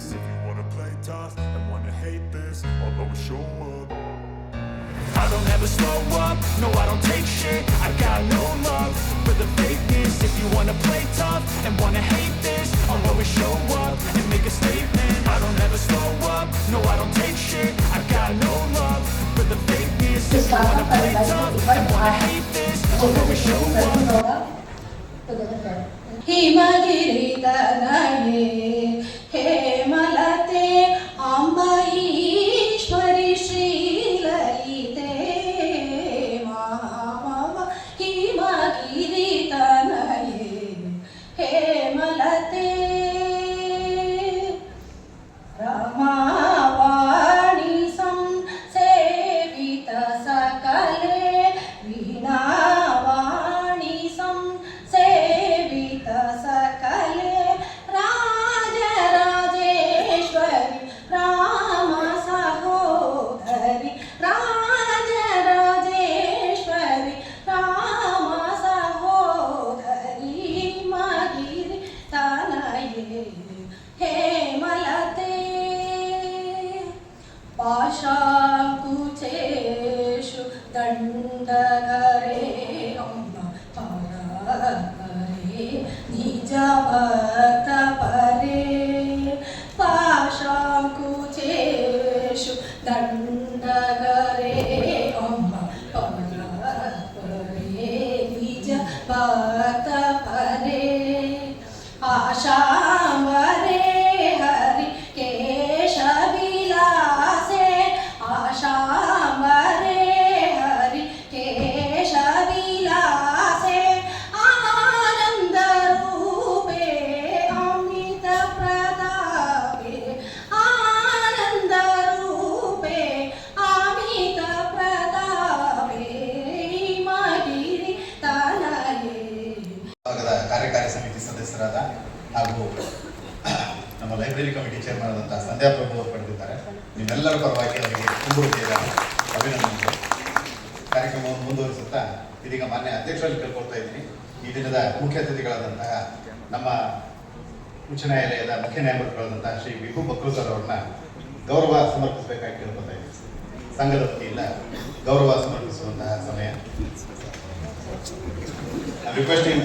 this. If you wanna play tough and wanna hate this, I'll always show up. I don't ever slow up, no I don't take shit. I got no love for the fakeness. If you wanna play tough and wanna hate this, I'll always show up and make a statement. I don't ever slow up, no I don't take shit. I got no love for the fakeness. If you wanna play tough and wanna hate this, I'll always show up. Himgiri तनये हेमलते अम्बरीश्वरि श्रीललिते महामव Himgiri तनये हेमलते रमावाणी संसेवित सकले वीणावाणी संसेवित सकले राजराजेश्वरी राम सहोदरी राजराजेश्वरी राम सहोदरी हिमगिरि तनये हेमलते पाशाकुचेषु दण्डकरे अम्ब परकरे निजभक्तपरे पाशाकुचेषु दण्डकरे अम्ब परकरे निजभक्तपरे आशाम्बरे हरि केशविलासे आशाम्बरे हरि केशविलासे आनन्दरूपे अमितप्रतापे आनन्दरूपे अमितप्रतापे हिमगिरि तनये ಕಾರ್ಯಕಾರಿ ಸಮಿತಿ ಸದಸ್ಯರಾದ ಹಾಗೂ ನಮ್ಮ library committee chairman ಆದಂತಹ ಸಂಧ್ಯಾ ಪ್ರಭು ಅವರು ಪಡೆದಿದ್ದಾರೆ. ನಿಮ್ಮೆಲ್ಲರ ಪರವಾಗಿ ಅವರಿಗೆ ತುಂಬ ಹೃದಯದ ಅಭಿನಂದನೆಗಳು. ಕಾರ್ಯಕ್ರಮವನ್ನು ಮುಂದುವರಿಸುತ್ತಾ ಇದೀಗ ಮಾನ್ಯ ಅಧ್ಯಕ್ಷರಲ್ಲಿ ಕೇಳ್ಕೊಳ್ತಾ ಇದ್ದೀನಿ, ಈ ದಿನದ ಮುಖ್ಯ ಅತಿಥಿಗಳಾದಂತಹ ನಮ್ಮ ಉಚ್ಚ ನ್ಯಾಯಾಲಯದ ಮುಖ್ಯ ನ್ಯಾಯಮೂರ್ತಿಗಳಾದಂತಹ ಶ್ರೀ ವಿಭು ಬಕ್ರೂಸರ್ ಅವ್ರನ್ನ ಗೌರವ ಸಮರ್ಪಿಸಬೇಕಾಗಿ ಕೇಳ್ಕೊತಾ ಇದ್ದೀನಿ. ಸಂಘದ ವತಿಯಿಂದ ಗೌರವ ಸಮರ್ಪಿಸುವಂತಹ ಸಮಯ. Requesting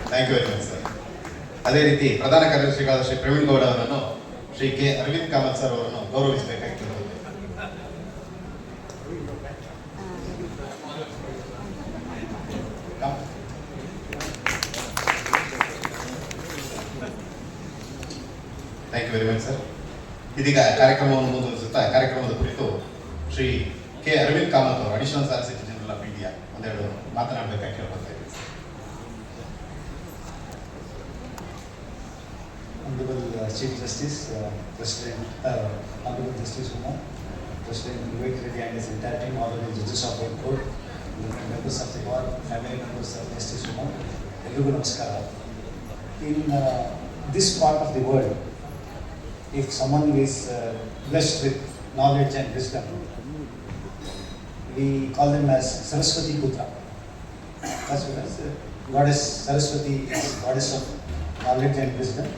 thank you very much sir. ಅದೇ ರೀತಿ ಪ್ರಧಾನ ಕಾರ್ಯದರ್ಶಿಗಳಾದ ಶ್ರೀ ಪ್ರವೀಣ್ ಗೌಡ ಅವರನ್ನು ಶ್ರೀ ಕೆ ಅರವಿಂದ್ ಕಾಮತ್ ಸರ್ ಅವರನ್ನು ಗೌರವಿಸಬೇಕಾಗಿತ್ತು. Thank you very much sir. ಇದೀಗ ಕಾರ್ಯಕ್ರಮವನ್ನು ಮುಂದುವರಿಸುತ್ತಾ ಕಾರ್ಯಕ್ರಮದ ಕುರಿತು ಶ್ರೀ ಕೆ ಅರವಿಂದ್ ಕಾಮತ್ ಅವರು additional solicitor general of India ಒಂದೆರಡು ಮಾತನಾಡಬೇಕಾಗಿ ಕೇಳ್ಕೊಳ್ತಾ ಇದ್ದೀನಿ. Honorable Chief Justice, Honorable Justice Uma, President Vivek Reddy and his entire team, Honorable Judges of the Court, members of the Court, family members of Justice Uma, everyone namaskara. In this part of the world, if someone is blessed with knowledge and wisdom, we call them as Saraswati Putra. That's what Goddess Saraswati is Goddess of knowledge and wisdom.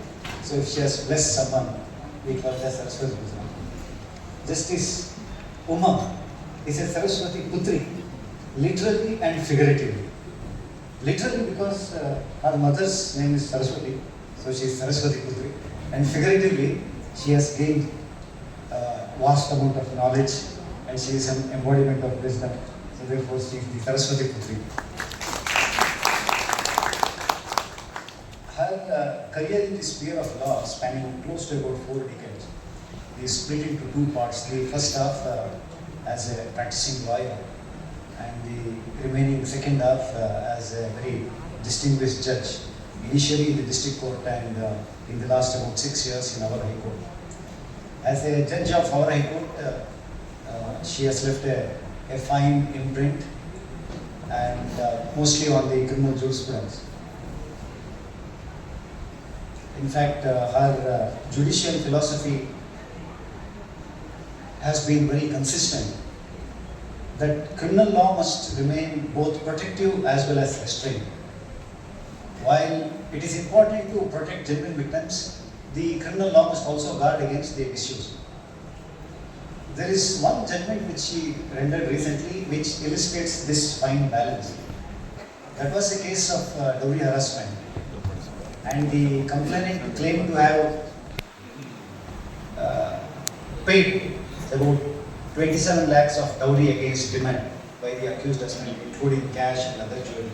So if she has blessed someone, we call her Saraswati Putra. Justice Uma is a Saraswati Putri, literally and figuratively. Literally because her mother's name is Saraswati, so she is Saraswati Putri. And figuratively, she has gained vast amount of knowledge and she is an embodiment of wisdom. So therefore, she is the Saraswati Putri. Her career in the sphere of law, spanning close to about 4 decades, is split into 2 parts. The first half as a practicing lawyer, and the remaining second half as a very distinguished judge, initially in the district court and in the last about 6 years in our High Court. As a judge of our High Court, she has left a fine imprint, and mostly on the criminal jurisprudence. In fact, her judicial philosophy has been very consistent, that criminal law must remain both protective as well as restraining. while it is important to protect genuine victims, the criminal law must also guard against the misuse. There is one judgment which she rendered recently which illustrates this fine balance. That was a case of dowry harassment, and the complainant claimed to have paid about 27 lakhs of dowry against demand by the accused husband, including cash and other jewelry.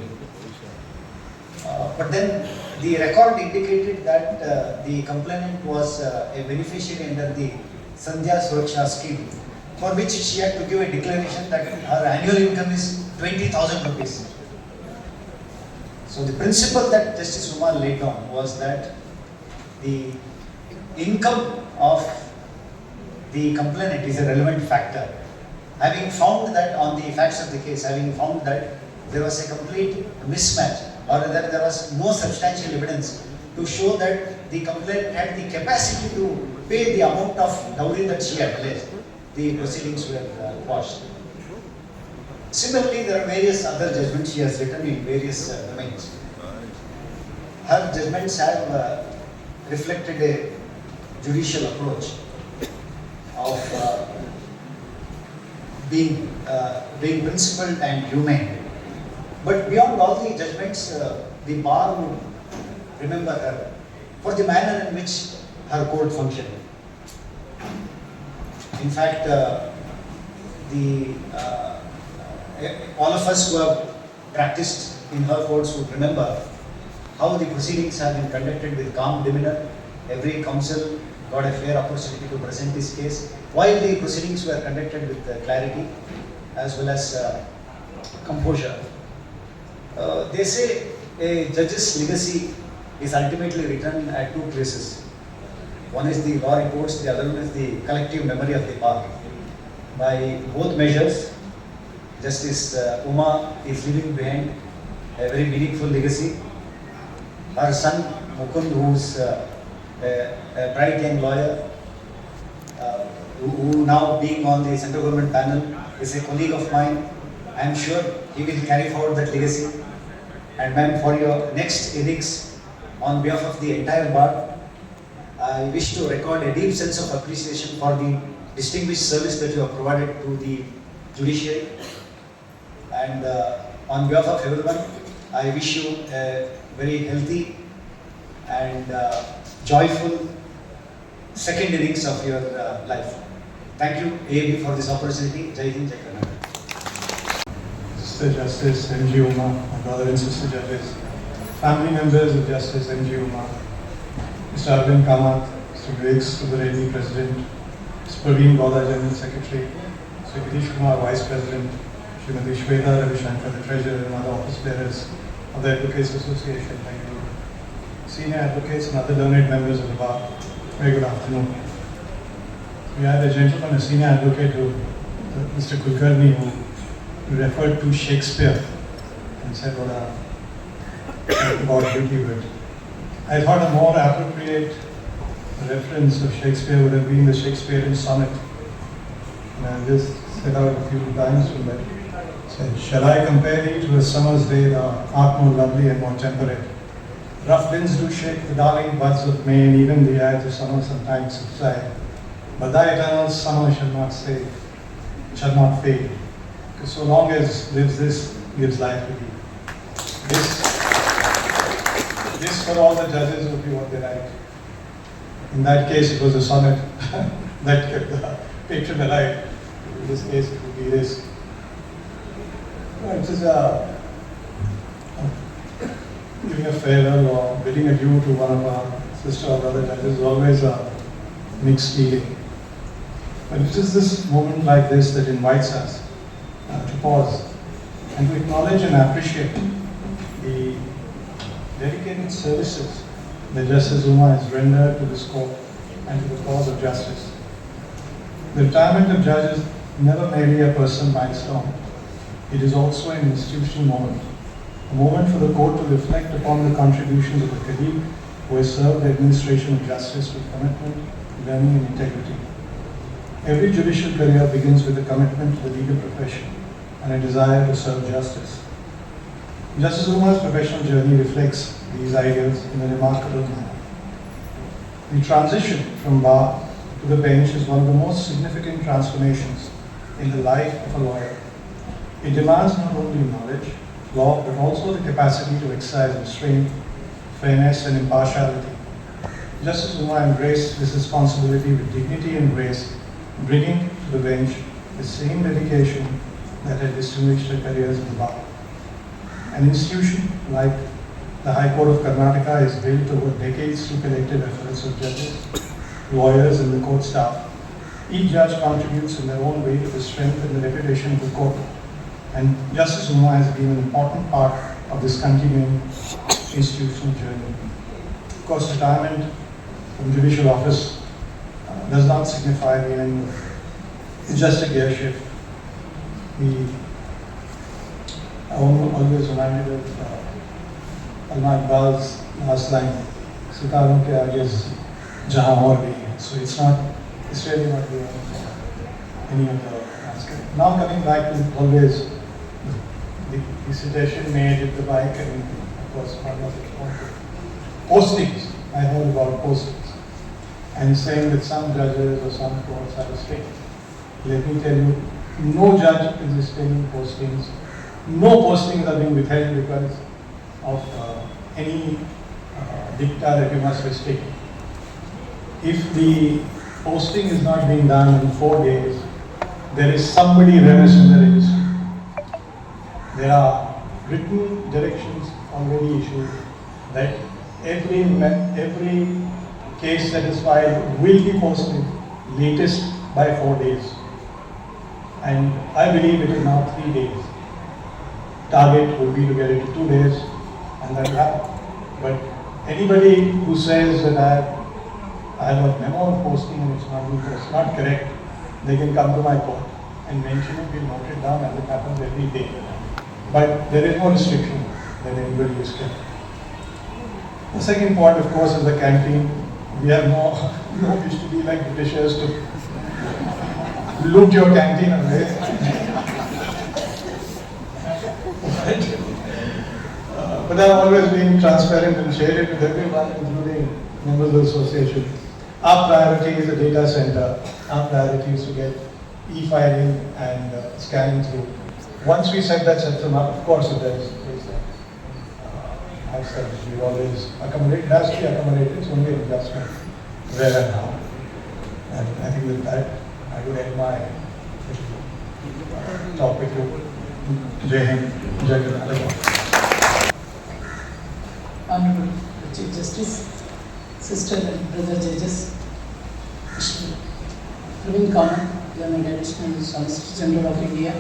But then the record indicated that the complainant was a beneficiary under the Sandhya Suraksha scheme, for which she had to give a declaration that her annual income is 20,000 rupees. So the principle that Justice Uma laid down was that the income of the complainant is a relevant factor. Having found that on the facts of the case, having found that there was a complete mismatch, or that there was no substantial evidence to show that the complainant had the capacity to pay the amount of dowry that she had pledged, the proceedings were quashed. Similarly, there are various other judgments she has written in various domains. Her judgments have reflected a judicial approach of being principled and humane. But beyond all the judgments, the bar would remember her for the manner in which her court functioned. In fact, all of us who have practiced in her courts would remember how the proceedings have been conducted with calm demeanor. Every counsel got a fair opportunity to present his case, while the proceedings were conducted with clarity as well as composure. They say a judge's legacy is ultimately written at two places. One is the law reports, the other one is the collective memory of the bar. By both measures, Justice Uma is leaving behind a very meaningful legacy. Her son Mukund, who is a bright young lawyer, who now being on the central government panel, is a colleague of mine. I am sure he will carry forward that legacy. And ma'am, for your next innings, on behalf of the entire bar, I wish to record a deep sense of appreciation for the distinguished service that you have provided to the judiciary. And on behalf of everyone, I wish you a very healthy and joyful second innings of your life. Thank you, AAB, for this opportunity. Jai Hind, Jai Karnataka. Mr. Justice M.G. Uma, my brother and sister judges, family members of Justice M.G. Uma, Mr. Arvind Kamath, Mr. Vivek Subbareddy, President, Mr. Praveen Gowda, General Secretary, Mr. Girish Kumar, Vice President, Srimati Shweta Ravi Shankar, the Treasurer, and other office bearers of the Advocates Association, senior advocates and other learned members of the bar, very good afternoon. We had a gentleman, a senior advocate, Mr. Kulkarni, who referred to Shakespeare and said what about beauty wit. I thought a more appropriate reference of Shakespeare would have been the Shakespearean sonnet. And I'll just set out a few lines from that. It said, "Shall I compare thee to a summer's day, thou art more lovely and more temperate? Rough winds do shake the darling buds of May, and even the eyes of summer sometimes subside. But thy eternal summer shall not fade. Because so long as lives this, gives life to thee." This for all the judges would be what they write. In that case, it was a sonnet that kept the patron alive. In this case, it would be this. It is giving a farewell or bidding adieu to one of our sister or brother judges is always a mixed feeling. But it is this moment like this that invites us to pause and to acknowledge and appreciate the dedicated services that Justice Uma has rendered to this court and to the cause of justice. The retirement of judges is never merely a personal milestone. It is also an institutional moment. A moment for the court to reflect upon the contributions of a colleague who has served the administration of justice with commitment, learning and integrity. Every judicial career begins with a commitment to the legal profession and a desire to serve justice. Justice Uma's professional journey reflects these ideals in a remarkable manner. The transition from bar to the bench is one of the most significant transformations in the life of a lawyer. It demands not only knowledge, law, but also the capacity to exercise restraint, fairness, and impartiality. Justice Uma embraced this responsibility with dignity and grace, bringing to the bench the same dedication that had distinguished her careers in the bar. An institution like the High Court of Karnataka is built over decades through collective efforts of judges, lawyers, and the court staff. Each judge contributes in their own way to the strength and the reputation of the court. And Justice Uma has been an important part of this continuing institutional journey. Of course, retirement from judicial office does not signify the end. It's just a gear shift. I'm always reminded of Allama Iqbal's last line, "Sitaron ke aage jahan aur bhi hai." So it's really not the end for any of the landscape. Now coming back to always the suggestion made with the bike and of course one of it postings. I heard about postings and saying that some judges or some courts are restricted. Let me tell you, no judge is restraining postings. No postings are being withheld because of any dicta that you must restrict. If the posting is not being done in 4 days, there is somebody remiss in the registry. There are written directions already issued that every case that is filed will be posted latest by 4 days. And I believe it is now 3 days. Target would be to get it to 2 days, and that will happen. But anybody who says that I have a memo on posting and it's not correct, they can come to my court and mention it, we'll note it down, and it happens every day. But there is no restriction that anybody is kept. The second point, of course, is the canteen. We have no wish to be like Britishers to loot your canteen away. But I've always been transparent and shared it with everyone, including members of the association. Our priority is the data center. Our priority is to get e-filing and scanning through. Once we set that system up, of course, there's I've said we always accommodate, it has to be accommodated, it's only an adjustment where and how. And I think with that, I would end my talk with you. Jai Hind, Jai Hind. Honorable Chief Justice, sister and brother judges, Mr. Praveen Kamath, Learned Additional Solicitor General of India,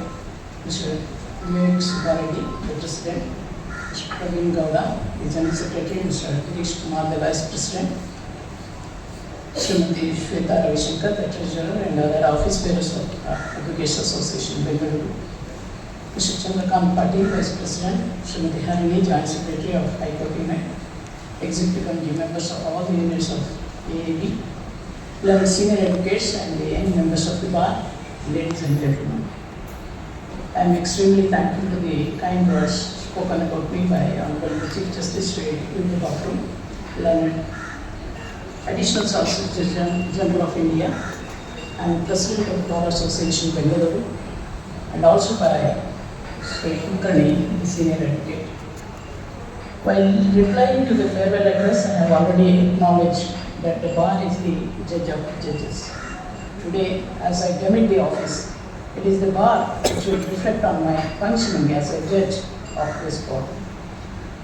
Mr. Vivek Subbareddy, the President, Mr. Praveen Gowda, the General Secretary, Mr. Girish Kumar, the Vice President, Srimati Shweta Ravishankar, the Treasurer, and other office bearers of Advocates Association, Bengaluru. Mr. Chandrakant Patil, Vice President, Srimati Harini, Joint Secretary of High Court Unit, Executive Committee members of all the units of AAB, 11 senior advocates and the young members of the bar, ladies and gentlemen. I am extremely thankful to the kind words spoken about me by Honorable Chief Justice Sri Vivek Bathroom, Learned Additional Solicitor General of India, and President of the Bar Association, Bengaluru, and also by Sri Kulkarni, the senior advocate. While replying to the farewell address, I have already acknowledged that the bar is the judge of judges. Today, as I demit the office, it is the bar which will reflect on my functioning as a judge of this court.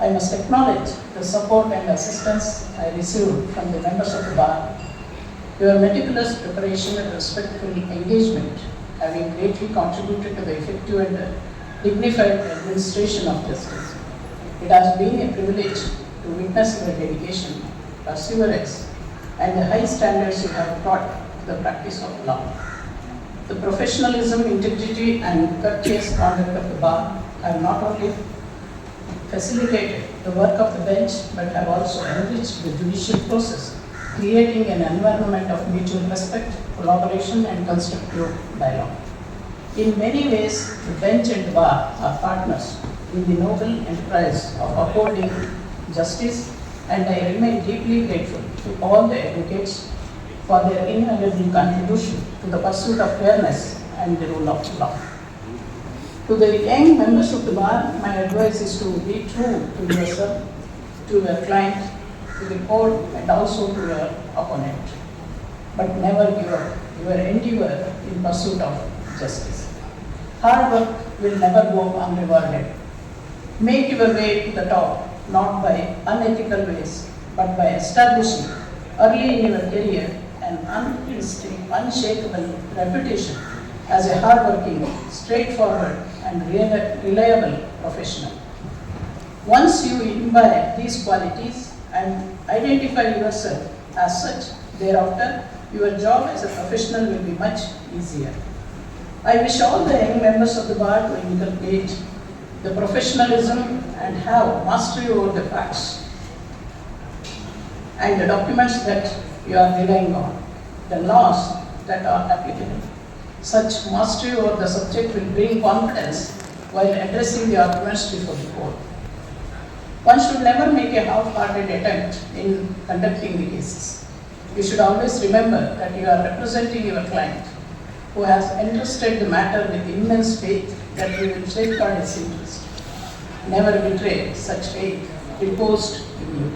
I must acknowledge the support and assistance I received from the members of the bar. Your meticulous preparation and respectful engagement having greatly contributed to the effective and dignified administration of justice. It has been a privilege to witness your dedication, perseverance, and the high standards you have taught to the practice of law. The professionalism, integrity, and courteous conduct of the bar have not only facilitated the work of the bench, but have also enriched the judicial process, creating an environment of mutual respect, collaboration, and constructive dialogue. In many ways, the bench and the bar are partners in the noble enterprise of upholding justice, and I remain deeply grateful to all the advocates for their invaluable contribution to the pursuit of fairness and the rule of law. To the young members of the bar, my advice is to be true to yourself, to your client, to the court, and also to your opponent. But never give up your endeavor in pursuit of justice. Hard work will never go unrewarded. Make your way to the top, not by unethical ways, but by establishing early in your career an unshakable reputation as a hardworking, straightforward, and reliable professional. Once you imbibe these qualities and identify yourself as such, thereafter, your job as a professional will be much easier. I wish all the young members of the bar to inculcate the professionalism and have mastery over the facts and the documents that you are relying on, the laws that are applicable. Such mastery over the subject will bring confidence while addressing the arguments before the court. One should never make a half-hearted attempt in conducting the cases. You should always remember that you are representing your client, who has entrusted the matter with immense faith that you will safeguard his interest. Never betray such faith reposed in you.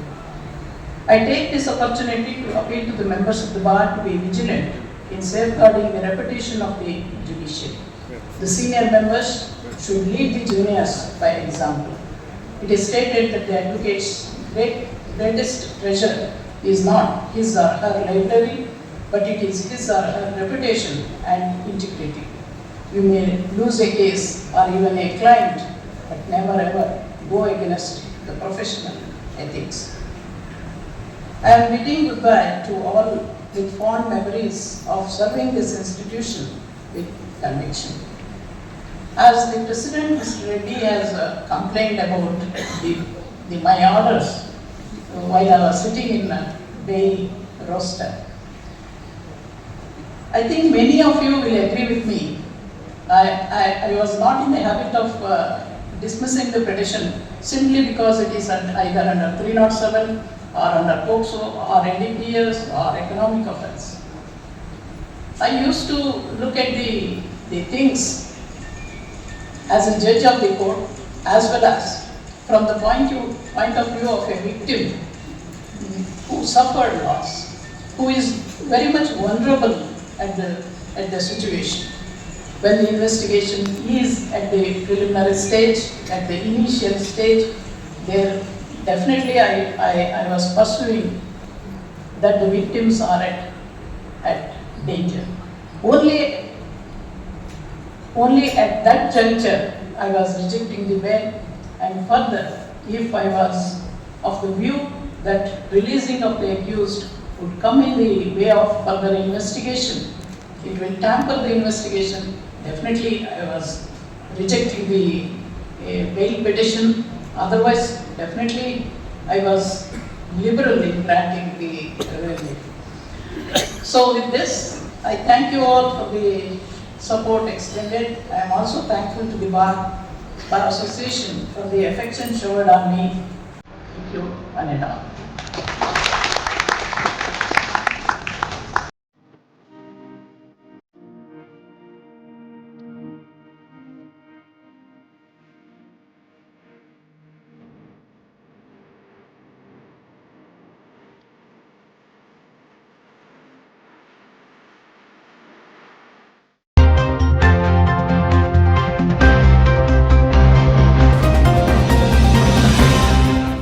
I take this opportunity to appeal to the members of the bar to be vigilant in safeguarding the reputation of the judiciary. The senior members should lead the juniors by example. It is stated that the advocate's greatest treasure is not his or her library, but it is his or her reputation and integrity. You may lose a case or even a client, but never ever go against the professional ethics. I am bidding goodbye to all with fond memories of serving this institution with conviction. As the President, Mr. Reddy, has complained about my orders while I was sitting in bail roster, I think many of you will agree with me. I was not in the habit of dismissing the petition simply because it is either under 307 or under POCSO or NDPS or economic offense. I used to look at the things as a judge of the court as well as from the point of view of a victim who suffered loss, who is very much vulnerable at the situation. When the investigation is at the preliminary stage, at the initial stage, there definitely I was pursuing that the victims are at danger. Only at that juncture I was rejecting the bail, and further, if I was of the view that releasing of the accused would come in the way of further investigation, it will tamper the investigation, definitely I was rejecting the bail petition. Otherwise, definitely I was liberal in granting the relief. So with this, I thank you all for the support extended. I am also thankful to the Bar Association for the affection showered on me. Thank you, one and all.